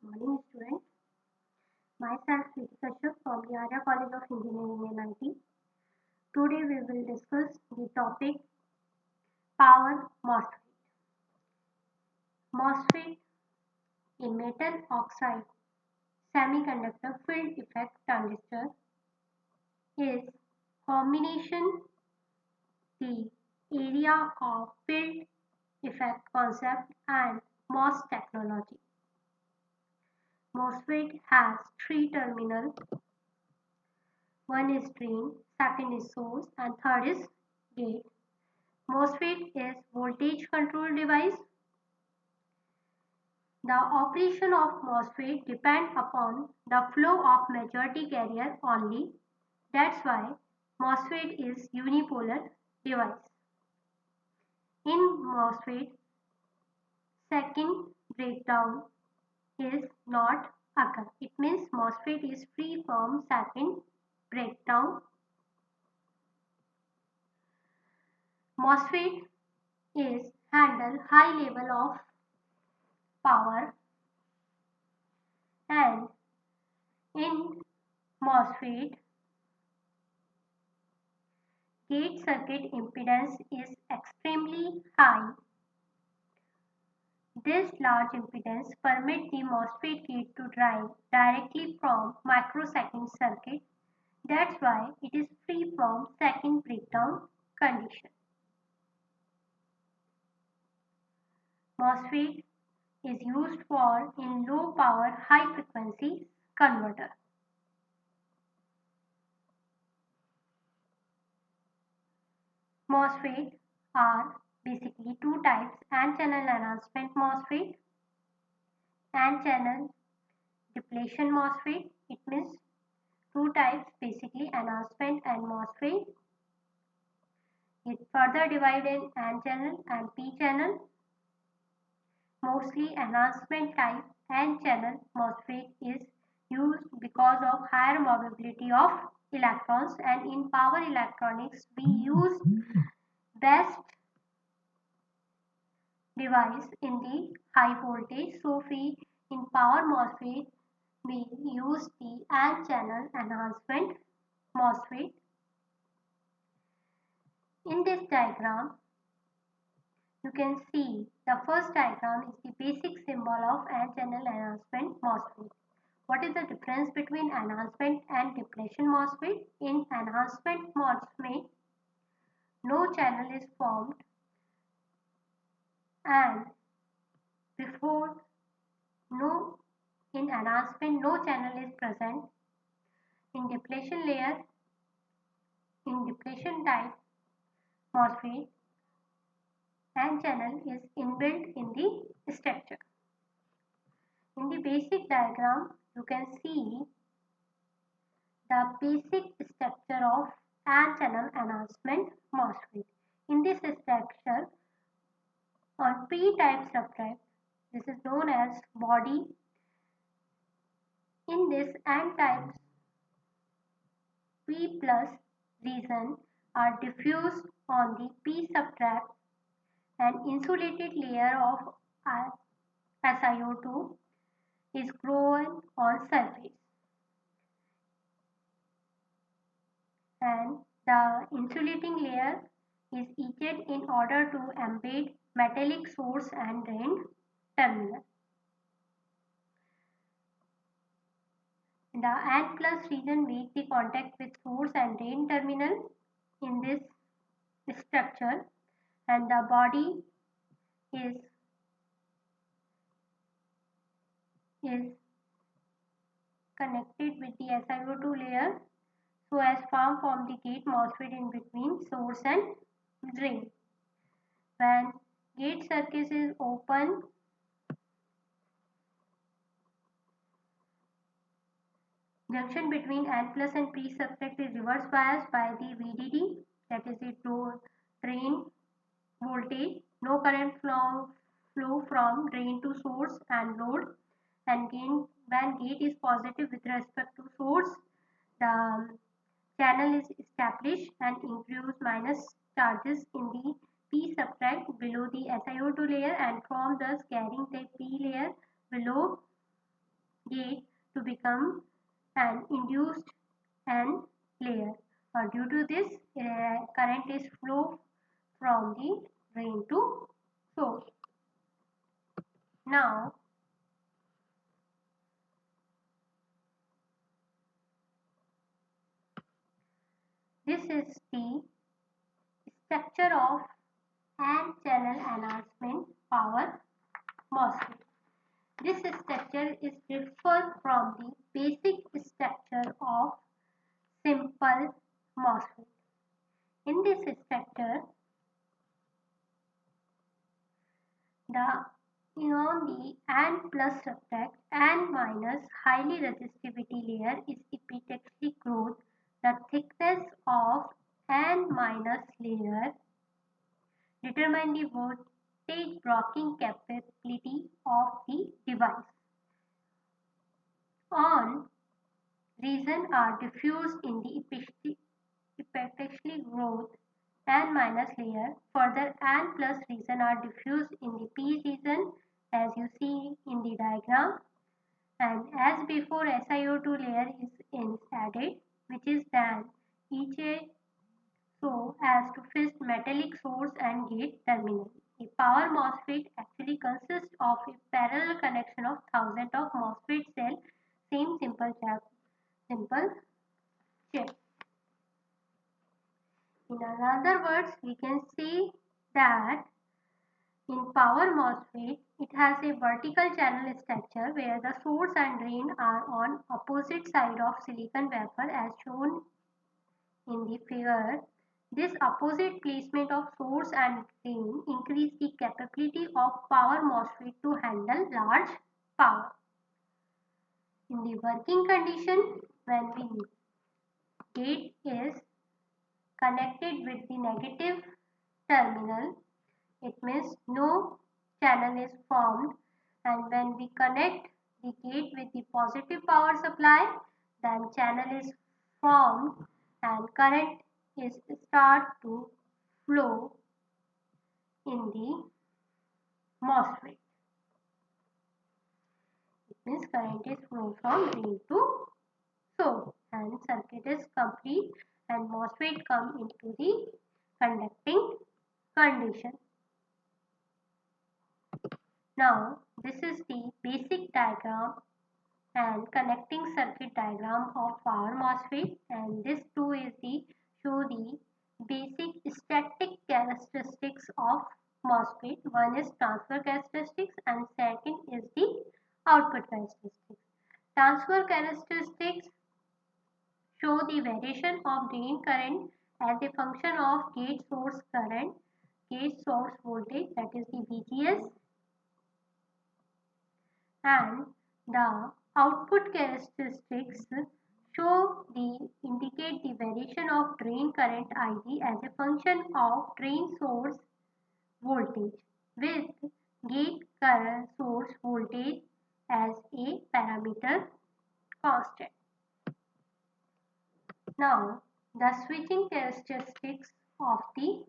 Morning, student. Myself, Preeti Kashyap from the Arya College of Engineering and IT. Today, we will discuss the topic Power MOSFET. MOSFET, a metal oxide semiconductor field effect transistor, is combination the area of field effect concept and MOS technology. MOSFET has three terminals. One is drain, second is source, and third is gate. MOSFET is voltage control device. The operation of MOSFET depends upon the flow of majority carrier only. That's why MOSFET is unipolar device. In MOSFET, second breakdown is not occur. It means MOSFET is free from second breakdown. MOSFET is handle high level of power, and in MOSFET gate circuit impedance is extremely high. This large impedance permits the MOSFET gate to drive directly from microsecond circuit. That's why it is free from second breakdown condition. MOSFET is used for in low power high frequency converter. MOSFET are basically two types: N-channel enhancement MOSFET, N-channel depletion MOSFET. It means two types, basically enhancement and MOSFET. It further divided in N-channel and P-channel. Mostly enhancement type N-channel MOSFET is used because of higher mobility of electrons, and in power electronics we use best device in the high voltage. So we in power MOSFET we use the N-channel enhancement MOSFET. In this diagram you can see the first diagram is the basic symbol of N-channel enhancement MOSFET. What is the difference between enhancement and depletion MOSFET? In enhancement MOSFET, no channel is formed, and before in enhancement no channel is present. In depletion layer, in depletion type MOSFET, N channel is inbuilt in the structure. In the basic diagram, you can see the basic structure of N-channel enhancement MOSFET. In this structure, on P-type substrate, this is known as body. In this N-type, P plus region are diffused on the P substrate. An insulated layer of SiO2 is grown on surface, and the insulating layer is etched in order to embed metallic source and drain terminal. The N plus region makes the contact with source and drain terminal in this structure, and the body is connected with the SiO2 layer so as form the gate MOSFET in between source and drain. When gate circuit is open, junction between N plus and P substrate is reverse biased by the VDD, that is the drain voltage. No current flow from drain to source and load, and when gate is positive with respect to source, the channel is established and includes minus charges in the P substrate below the SiO2 layer, and from thus carrying the P layer below gate to become an induced N layer, or due to this current is flow from the drain to source. Now this is the structure of N channel enhancement power MOSFET. This structure is different from the basic structure of simple MOSFET. In this structure, the N plus subtract N minus highly resistivity layer is epitaxially growth. The thickness of N minus layer determine the voltage blocking capability of the device. On regions are diffused in the epitaxially growth N minus layer. Further, N plus region are diffused in the P region as you see in the diagram. And as before, SiO2 layer is added, which is then etched so as to fit metallic source and gate terminal. A power MOSFET actually consists of a parallel connection of thousands of MOSFET cells, same simple chip. In other words, we can see that in power MOSFET, it has a vertical channel structure where the source and drain are on opposite side of silicon wafer as shown in the figure. This opposite placement of source and drain increase the capability of power MOSFET to handle large power. In the working condition, when the gate is connected with the negative terminal, it means no channel is formed, and when we connect the gate with the positive power supply, then channel is formed and current is start to flow in the MOSFET. It means current is flow from drain to source and circuit is complete and MOSFET come into the conducting condition. Now this is the basic diagram and connecting circuit diagram of power MOSFET, and this too is the show the basic static characteristics of MOSFET. One is transfer characteristics and second is the output characteristics. Transfer characteristics show the variation of drain current as a function of gate source current, gate source voltage, that is the VGS, and the output characteristics indicate the variation of drain current IG as a function of drain source voltage with gate current source voltage as a parameter constant. Now the switching characteristics of the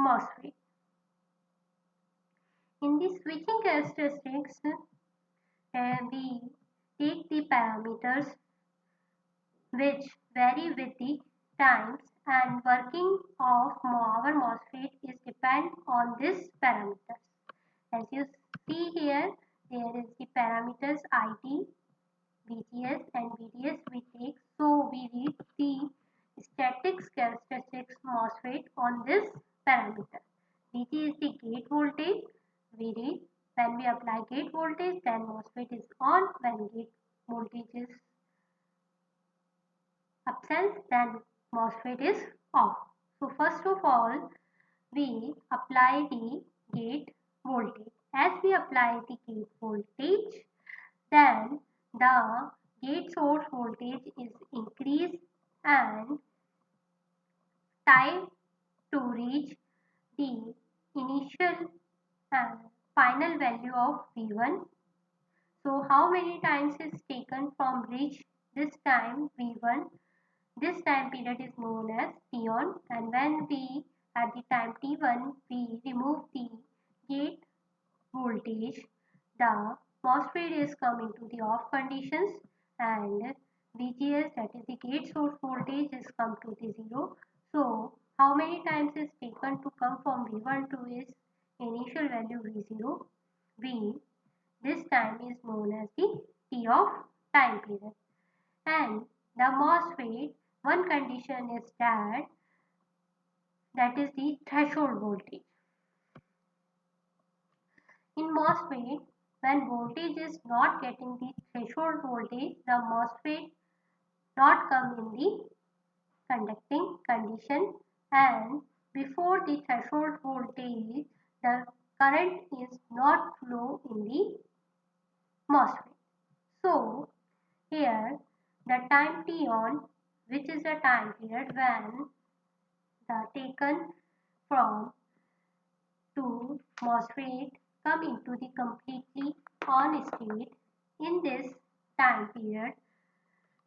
MOSFET. In the switching characteristics, we take the parameters which vary with the times, and working of our MOSFET is depend on these parameters. As you see here, there is the parameters IT, VGS and VDS we take. So we read the statics characteristics MOSFET on this parameter. VG is the gate voltage. We read when we apply gate voltage, then MOSFET is on. When gate voltage is absent, then MOSFET is off. So first of all, we apply the gate voltage. As we apply the gate voltage, then the gate source voltage is increased and time to reach the initial and final value of V1. So how many times is taken from reach this time V1? This time period is known as T1, and when we at the time T1 we remove the gate voltage, the MOSFET is come into the off conditions and VGS, that is the gate source voltage, is come to the 0. So how many times is taken to come from V1 to its initial value V0? V. This time is known as the T of time period. And the MOSFET, one condition is that is the threshold voltage. In MOSFET, when voltage is not getting the threshold voltage, the MOSFET not come in the conducting condition, and before the threshold voltage, the current is not flow in the MOSFET. So here the time t on, which is the time period when the taken from to MOSFET come into the completely on state. In this time period,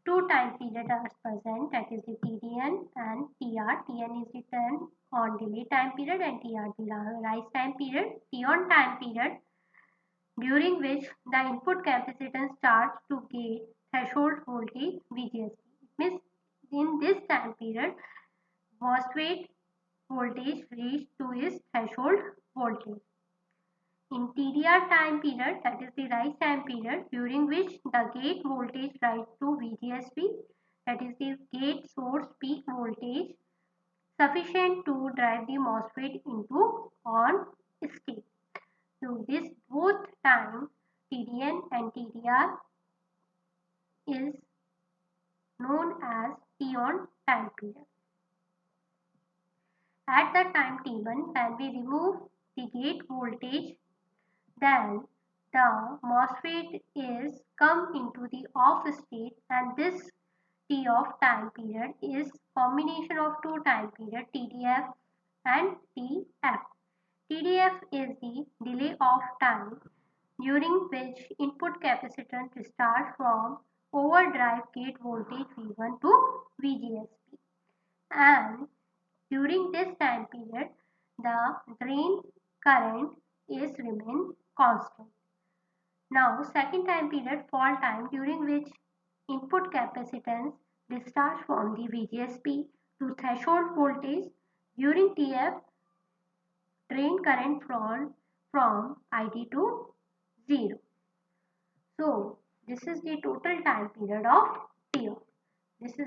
two time periods are present, that is the TDN and TR. TN is the turn on delay time period and TR the rise time period. T on time period, during which the input capacitance charged to gate threshold voltage VGS. It means in this time period, MOSFET voltage reached to its threshold voltage. In TDR time period, that is the rise time period, during which the gate voltage rise to VGSP, that is the gate source peak voltage, sufficient to drive the MOSFET into on state. So this both time TDN and TDR is known as T on time period. At the time T1, when we remove the gate voltage, then the MOSFET is come into the off state, and this T of time period is combination of two time period, TDF and TF. TDF is the delay of time during which input capacitance starts from overdrive gate voltage V1 to VGSP, and during this time period the drain current is remain constant. Now second time period, fall time, during which input capacitance discharge from the VGSP to threshold voltage. During TF, drain current from ID to 0. So this is the total time period of TF. This is